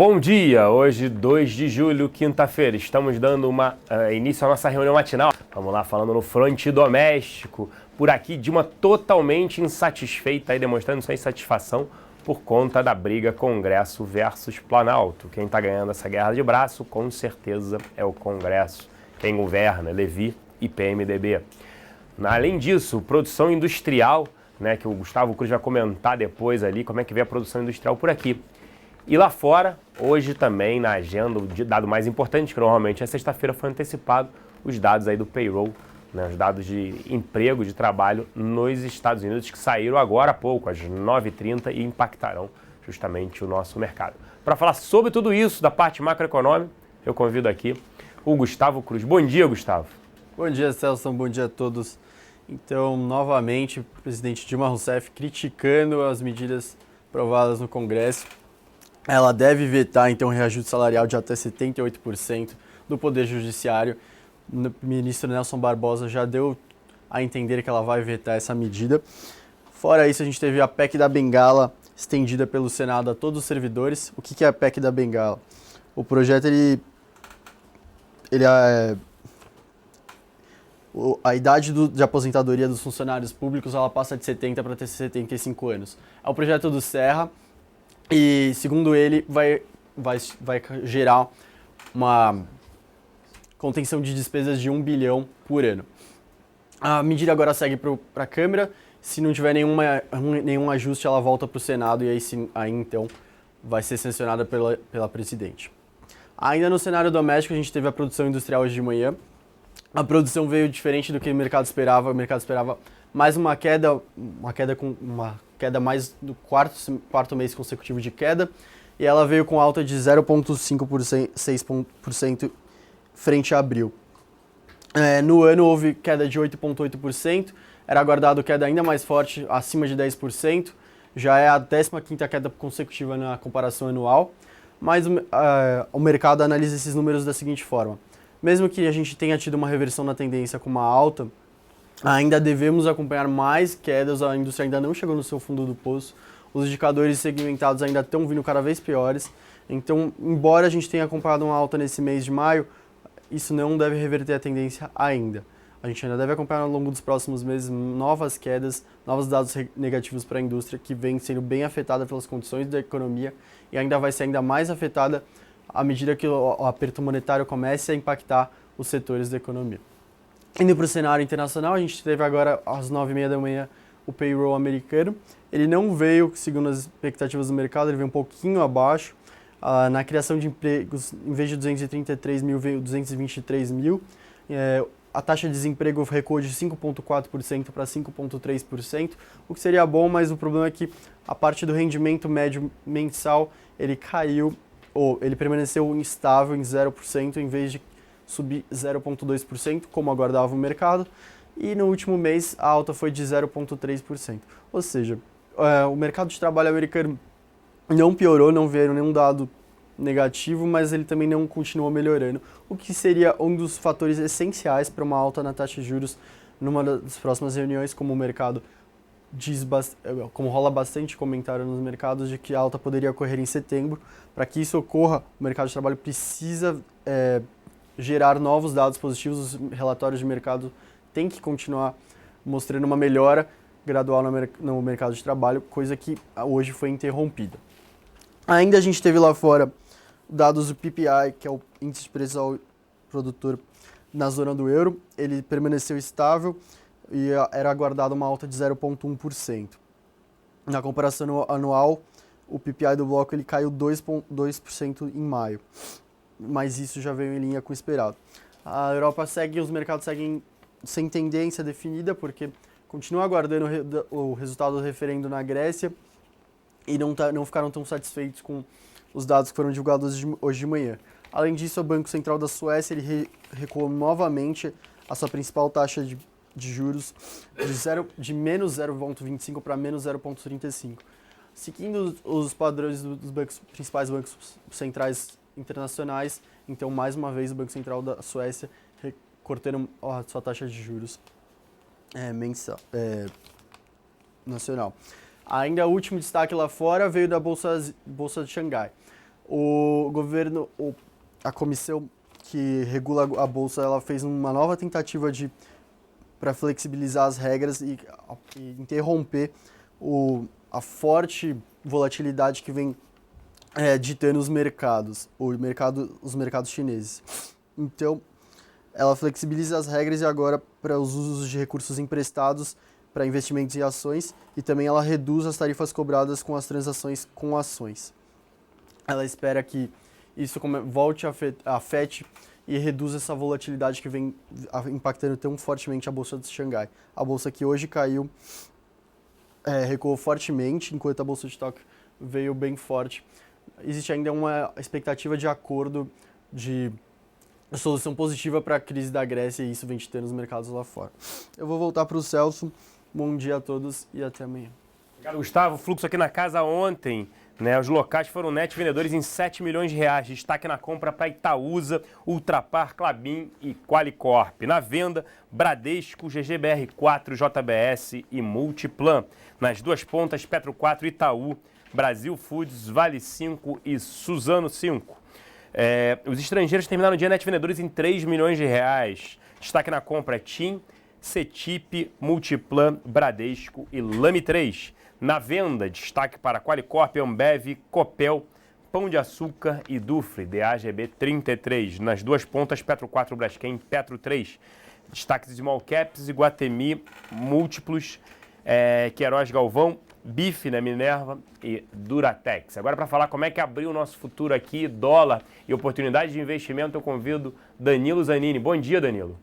Bom dia, hoje 2 de julho, quinta-feira, estamos dando início à nossa reunião matinal. Vamos lá, falando no fronte doméstico, por aqui Dilma totalmente insatisfeita e demonstrando sua insatisfação por conta da briga Congresso versus Planalto. Quem está ganhando essa guerra de braço, com certeza, é o Congresso. Quem governa, Levi e PMDB. Além disso, produção industrial, né, que o Gustavo Cruz vai comentar depois ali, como é que vê a produção industrial por aqui. E lá fora, hoje também na agenda, o dado mais importante, que normalmente é sexta-feira, foi antecipado, os dados aí do payroll, né, os dados de emprego, de trabalho nos Estados Unidos, que saíram agora há pouco, às 9h30, e impactarão justamente o nosso mercado. Para falar sobre tudo isso, da parte macroeconômica, eu convido aqui o Gustavo Cruz. Bom dia, Gustavo. Bom dia, Celso. Bom dia a todos. Então, novamente, o presidente Dilma Rousseff criticando as medidas aprovadas no Congresso. Ela deve vetar, então, um reajuste salarial de até 78% do Poder Judiciário. O ministro Nelson Barbosa já deu a entender que ela vai vetar essa medida. Fora isso, a gente teve a PEC da Bengala estendida pelo Senado a todos os servidores. O que é a PEC da Bengala? O projeto, a idade de aposentadoria dos funcionários públicos ela passa de 70 para ter 75 anos. É o projeto do Serra e, segundo ele, vai gerar uma contenção de despesas de 1 bilhão por ano. A medida agora segue para a Câmara. Se não tiver nenhum ajuste, ela volta para o Senado e aí então vai ser sancionada pela presidente. Ainda no cenário doméstico, a gente teve a produção industrial hoje de manhã. A produção veio diferente do que o mercado esperava. O mercado esperava mais uma queda mais do quarto mês consecutivo de queda. E ela veio com alta de 0,5% frente a abril. No ano houve queda de 8,8%. Era aguardado queda ainda mais forte, acima de 10%. Já é a 15ª queda consecutiva na comparação anual. Mas o mercado analisa esses números da seguinte forma. Mesmo que a gente tenha tido uma reversão na tendência com uma alta, ainda devemos acompanhar mais quedas, a indústria ainda não chegou no seu fundo do poço, os indicadores segmentados ainda estão vindo cada vez piores, então, embora a gente tenha acompanhado uma alta nesse mês de maio, isso não deve reverter a tendência ainda. A gente ainda deve acompanhar ao longo dos próximos meses novas quedas, novos dados negativos para a indústria, que vem sendo bem afetada pelas condições da economia e ainda vai ser ainda mais afetada à medida que o aperto monetário comece a impactar os setores da economia. Indo para o cenário internacional, a gente teve agora às 9h30 da manhã o payroll americano. Ele não veio segundo as expectativas do mercado, ele veio um pouquinho abaixo. Na criação de empregos, em vez de 233 mil, veio 223 mil. A taxa de desemprego recuou de 5,4% para 5,3%, o que seria bom, mas o problema é que a parte do rendimento médio mensal ele caiu, ou ele permaneceu instável em 0%, em vez de subir 0,2%, como aguardava o mercado, e no último mês a alta foi de 0,3%. Ou seja, o mercado de trabalho americano não piorou, não vieram nenhum dado negativo, mas ele também não continuou melhorando, o que seria um dos fatores essenciais para uma alta na taxa de juros numa das próximas reuniões, como o mercado como rola bastante comentário nos mercados de que a alta poderia ocorrer em setembro. Para que isso ocorra, o mercado de trabalho precisa gerar novos dados positivos, os relatórios de mercado têm que continuar mostrando uma melhora gradual no mercado de trabalho, coisa que hoje foi interrompida. Ainda a gente teve lá fora dados do PPI, que é o Índice de Preços ao Produtor na zona do euro, ele permaneceu estável e era aguardado uma alta de 0,1%. Na comparação anual, o PPI do bloco ele caiu 2,2% em maio, mas isso já veio em linha com o esperado. A Europa os mercados seguem sem tendência definida, porque continua aguardando o resultado do referendo na Grécia e não ficaram tão satisfeitos com os dados que foram divulgados hoje de manhã. Além disso, o Banco Central da Suécia ele recuou novamente a sua principal taxa de juros de menos 0,25 para menos 0,35. Seguindo os padrões dos principais bancos centrais internacionais, então mais uma vez o Banco Central da Suécia cortando a sua taxa de juros nacional. Ainda o último destaque lá fora veio da Bolsa de Xangai. O governo, a comissão que regula a bolsa, ela fez uma nova tentativa para flexibilizar as regras e interromper a forte volatilidade que vem ditando os mercados chineses. Então, ela flexibiliza as regras e agora para os usos de recursos emprestados para investimentos em ações e também ela reduz as tarifas cobradas com as transações com ações. Ela espera que isso volte a afete e reduza essa volatilidade que vem impactando tão fortemente a Bolsa de Xangai. A bolsa que hoje caiu, recuou fortemente, enquanto a Bolsa de Tóquio veio bem forte. Existe ainda uma expectativa de acordo de solução positiva para a crise da Grécia e isso vem ditando os mercados lá fora. Eu vou voltar para o Celso. Bom dia a todos e até amanhã. Obrigado, Gustavo. Fluxo aqui na casa ontem, né? Os locais foram net vendedores em 7 milhões de reais. Destaque na compra para Itaúsa, Ultrapar, Klabin e Qualicorp. Na venda, Bradesco, GGBR4, JBS e Multiplan. Nas duas pontas, Petro 4, Itaú, Brasil Foods, Vale 5 e Suzano 5. Os estrangeiros terminaram o dia net vendedores em 3 milhões de reais. Destaque na compra TIM, Cetip, Multiplan, Bradesco e Lame 3. Na venda, destaque para Qualicorp, Ambev, Copel, Pão de Açúcar e Dufry, DAGB 33. Nas duas pontas, Petro 4, Braskem, Petro 3. Destaques de Small Caps, Iguatemi, Múltiplos, Queiroz Galvão, Bife, né, Minerva e Duratex. Agora, para falar como é que abriu o nosso futuro aqui, dólar e oportunidade de investimento, eu convido Danilo Zanini. Bom dia, Danilo.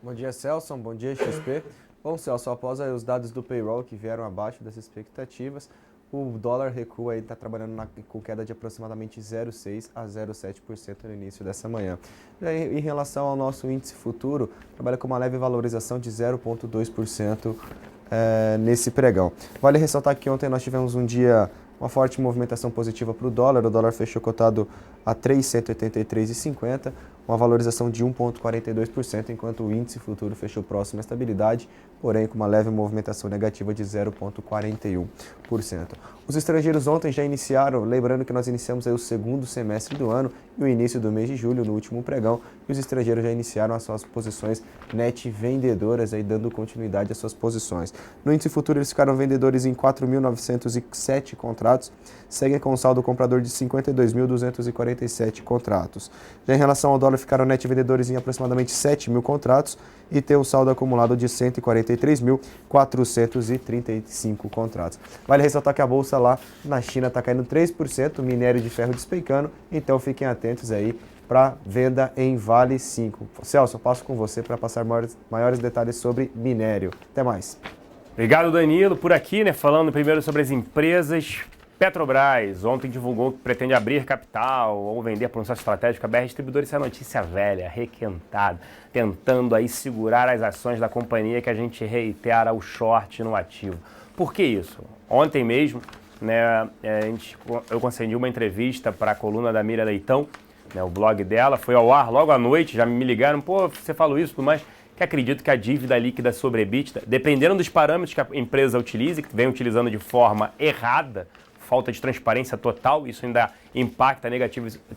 Bom dia, Celso. Bom dia, XP. Bom, Celso, após aí os dados do payroll que vieram abaixo das expectativas, o dólar recua aí, está trabalhando com queda de aproximadamente 0,6% a 0,7% no início dessa manhã. E aí, em relação ao nosso índice futuro, trabalha com uma leve valorização de 0,2% nesse pregão. Vale ressaltar que ontem nós tivemos uma forte movimentação positiva para o dólar fechou cotado a 3,183,50, uma valorização de 1,42%, enquanto o índice futuro fechou próximo à estabilidade, porém com uma leve movimentação negativa de 0,41%. Os estrangeiros ontem já iniciaram, lembrando que nós iniciamos aí o segundo semestre do ano e o início do mês de julho, no último pregão, e os estrangeiros já iniciaram as suas posições net vendedoras, aí dando continuidade às suas posições. No índice futuro eles ficaram vendedores em 4.907 contratos, seguem com um saldo comprador de 52.247 contratos. Já em relação ao dólar, ficaram net vendedores em aproximadamente 7 mil contratos e tem um saldo acumulado de 143.435 contratos. Vale ressaltar que a bolsa lá na China está caindo 3%, minério de ferro despencando, então fiquem atentos aí para venda em Vale 5. Celso, eu passo com você para passar maiores detalhes sobre minério. Até mais. Obrigado, Danilo. Por aqui, né, falando primeiro sobre as empresas. Petrobras ontem divulgou que pretende abrir capital ou vender por um sócio estratégico. A BR Distribuidora, isso é notícia velha, requentada, tentando aí segurar as ações da companhia que a gente reitera o short no ativo. Por que isso? Ontem mesmo, né, eu concedi uma entrevista para a coluna da Miriam Leitão, né, o blog dela, foi ao ar logo à noite, já me ligaram, pô, você falou isso, tudo mais, que acredito que a dívida líquida sobre EBITDA, dependendo dos parâmetros que a empresa utilize, que vem utilizando de forma errada, falta de transparência total, isso ainda impacta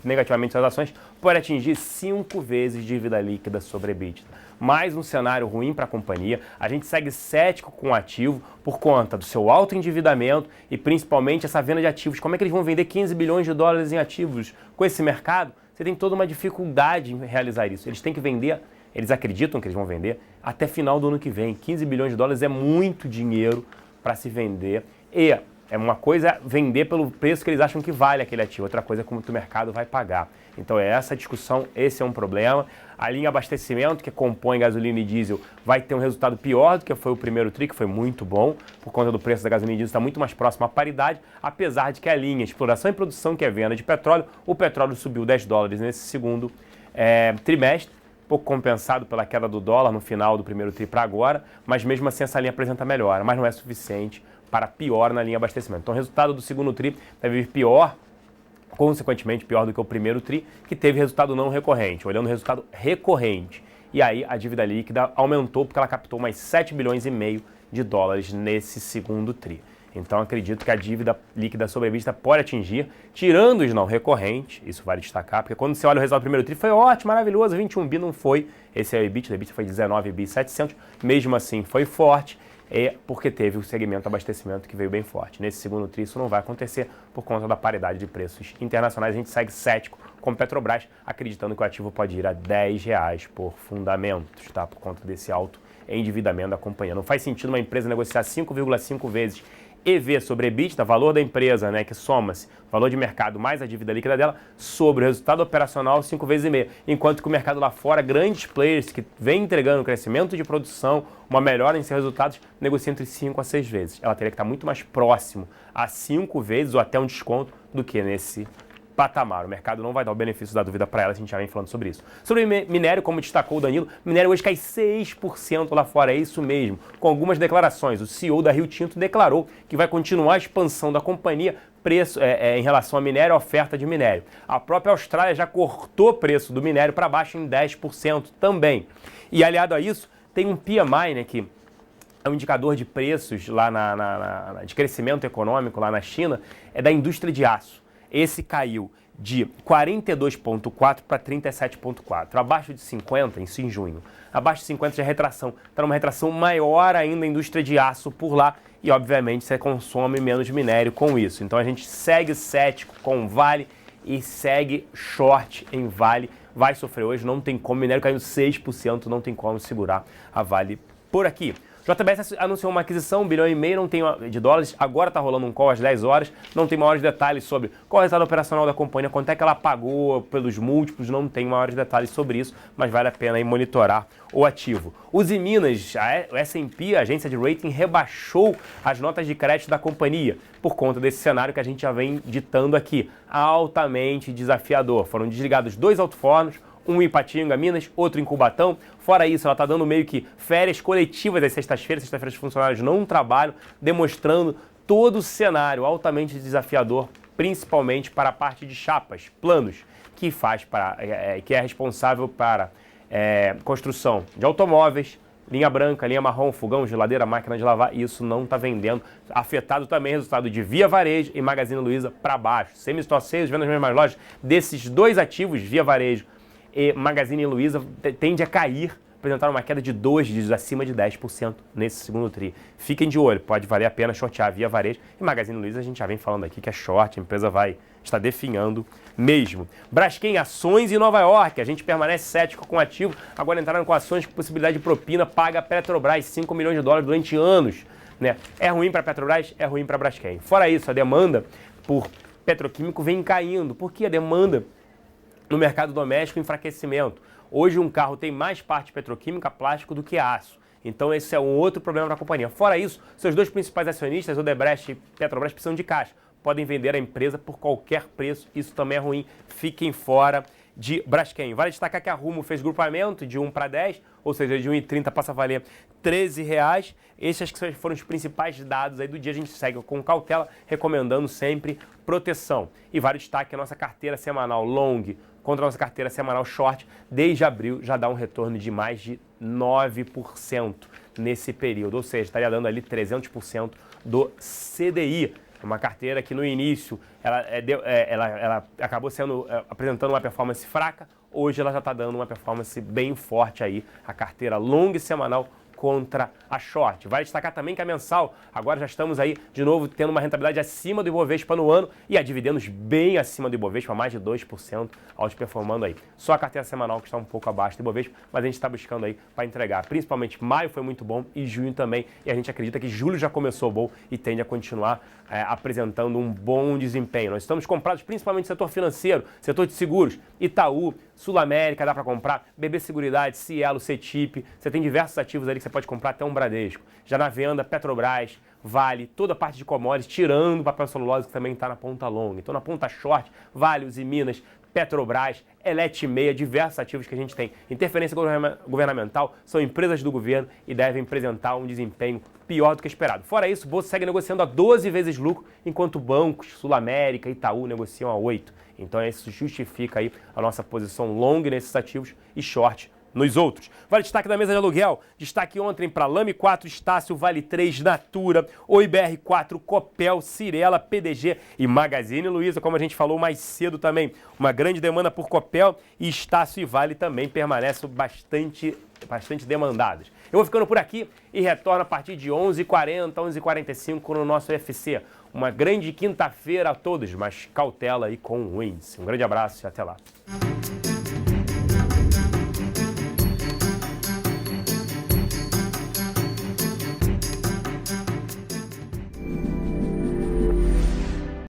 negativamente as ações, pode atingir 5 vezes dívida líquida sobre EBITDA. Mais um cenário ruim para a companhia. A gente segue cético com o ativo por conta do seu alto endividamento e principalmente essa venda de ativos. Como é que eles vão vender 15 bilhões de dólares em ativos com esse mercado? Você tem toda uma dificuldade em realizar isso. Eles têm que vender, eles acreditam que eles vão vender até final do ano que vem. 15 bilhões de dólares é muito dinheiro para se vender e é uma coisa vender pelo preço que eles acham que vale aquele ativo, outra coisa é como o mercado vai pagar. Então é essa discussão, esse é um problema. A linha abastecimento, que compõe gasolina e diesel, vai ter um resultado pior do que foi o primeiro TRI, que foi muito bom, por conta do preço da gasolina e diesel está muito mais próximo à paridade, apesar de que a linha exploração e produção, que é venda de petróleo, o petróleo subiu 10 dólares nesse segundo trimestre, pouco compensado pela queda do dólar no final do primeiro TRI para agora, mas mesmo assim essa linha apresenta melhora, mas não é suficiente para pior na linha abastecimento. Então o resultado do segundo TRI deve vir pior, consequentemente pior do que o primeiro TRI, que teve resultado não recorrente. Olhando o resultado recorrente, e aí a dívida líquida aumentou porque ela captou mais 7 bilhões e meio de dólares nesse segundo TRI. Então acredito que a dívida líquida sobre a EBITDA pode atingir, tirando os não recorrentes, isso vale destacar, porque quando você olha o resultado do primeiro tri, foi ótimo, maravilhoso, 21 bi não foi, esse é o EBITDA foi 19 bi 700, mesmo assim foi forte, porque teve o segmento abastecimento que veio bem forte. Nesse segundo tri isso não vai acontecer por conta da paridade de preços internacionais. A gente segue cético com Petrobras, acreditando que o ativo pode ir a R$10 por fundamentos, tá? Por conta desse alto endividamento da companhia. Não faz sentido uma empresa negociar 5,5 vezes EV sobre EBITDA, valor da empresa, né, que soma-se valor de mercado mais a dívida líquida dela, sobre o resultado operacional 5,5 vezes. Enquanto que o mercado lá fora, grandes players que vem entregando crescimento de produção, uma melhora em seus resultados, negocia entre 5 a 6 vezes. Ela teria que estar muito mais próximo a 5 vezes ou até um desconto do que nesse patamar. O mercado não vai dar o benefício da dúvida para ela, a gente já vem falando sobre isso. Sobre minério, como destacou o Danilo, minério hoje cai 6% lá fora, é isso mesmo, com algumas declarações. O CEO da Rio Tinto declarou que vai continuar a expansão da companhia em relação a minério, a oferta de minério. A própria Austrália já cortou o preço do minério para baixo em 10% também. E aliado a isso, tem um PMI, né, que é um indicador de preços lá de crescimento econômico lá na China, é da indústria de aço. Esse caiu de 42,4 para 37,4, abaixo de 50, isso em junho. Abaixo de 50 já é retração, está numa retração maior ainda a indústria de aço por lá e, obviamente, você consome menos minério com isso. Então a gente segue cético com Vale e segue short em Vale. Vai sofrer hoje, não tem como, minério caindo 6%, não tem como segurar a Vale por aqui. JBS anunciou uma aquisição, $1,5 bilhão de dólares, agora está rolando um call às 10 horas, não tem maiores detalhes sobre qual é o resultado operacional da companhia, quanto é que ela pagou pelos múltiplos, não tem maiores detalhes sobre isso, mas vale a pena aí monitorar o ativo. Usiminas, a S&P, a agência de rating, rebaixou as notas de crédito da companhia, por conta desse cenário que a gente já vem ditando aqui, altamente desafiador. Foram desligados 2 alto-fornos, um em Ipatinga, Minas, outro em Cubatão. Fora isso, ela está dando meio que férias coletivas às sextas-feiras. Sexta-feiras os funcionários não trabalham, demonstrando todo o cenário altamente desafiador, principalmente para a parte de chapas, planos, que é responsável para construção de automóveis, linha branca, linha marrom, fogão, geladeira, máquina de lavar, isso não está vendendo. Afetado também o resultado de Via Varejo e Magazine Luiza para baixo. Semi-store sales, vendas nas mesmas lojas, desses dois ativos, Via Varejo e Magazine Luiza, tende a cair, apresentaram uma queda de 2 dígitos, acima de 10% nesse segundo tri. Fiquem de olho, pode valer a pena shortear Via Varejo e Magazine Luiza, a gente já vem falando aqui que é short, a empresa vai estar definhando mesmo. Braskem, ações em Nova York, a gente permanece cético com o ativo, agora entraram com ações com possibilidade de propina, paga a Petrobras $5 milhões durante anos. Né? É ruim para a Petrobras, é ruim para a Braskem. Fora isso, a demanda por petroquímico vem caindo, porque a demanda no mercado doméstico, enfraquecimento. Hoje um carro tem mais parte petroquímica, plástico do que aço. Então esse é um outro problema para a companhia. Fora isso, seus dois principais acionistas, Odebrecht e Petrobras, precisam de caixa. Podem vender a empresa por qualquer preço, isso também é ruim. Fiquem fora de Braskem. Vale destacar que a Rumo fez grupamento de 1 para 10, ou seja, de 1,30 passa a valer R$13. Esses que foram os principais dados aí do dia. A gente segue com cautela, recomendando sempre proteção. E vale destaque que a nossa carteira semanal long contra a nossa carteira semanal short, desde abril já dá um retorno de mais de 9% nesse período, ou seja, estaria dando ali 300% do CDI. Uma carteira que no início ela acabou apresentando uma performance fraca, hoje ela já está dando uma performance bem forte aí, a carteira long semanal contra a short. Vale destacar também que a mensal, agora já estamos aí de novo tendo uma rentabilidade acima do Ibovespa no ano e a dividendos bem acima do Ibovespa, mais de 2%, outperformando aí. Só a carteira semanal que está um pouco abaixo do Ibovespa, mas a gente está buscando aí para entregar. Principalmente maio foi muito bom e junho também, e a gente acredita que julho já começou bom e tende a continuar apresentando um bom desempenho. Nós estamos comprados principalmente no setor financeiro, setor de seguros, Itaú, Sul América, dá para comprar, BB Seguridade, Cielo, CETIP, você tem diversos ativos ali que você pode comprar, até um Bradesco. Já na venda, Petrobras, Vale, toda a parte de commodities, tirando o papel celulose que também está na ponta longa. Então na ponta short, Vale, Usiminas, Petrobras, Eletmeia, diversos ativos que a gente tem. Interferência governamental, são empresas do governo e devem apresentar um desempenho pior do que esperado. Fora isso, o Bolsa segue negociando a 12 vezes lucro, enquanto bancos, Sul América e Itaú negociam a 8. Então isso justifica aí a nossa posição long nesses ativos e short nos outros. Vale destaque da mesa de aluguel. Destaque ontem para Lame 4, Estácio, Vale 3, Natura, OIBR 4, Copel, Cirela, PDG e Magazine Luiza, como a gente falou mais cedo também. Uma grande demanda por Copel e Estácio e Vale também permanecem bastante demandadas. Eu vou ficando por aqui e retorno a partir de 11h40, 11h45 no nosso UFC. Uma grande quinta-feira a todos, mas cautela aí com o índice. Um grande abraço e até lá.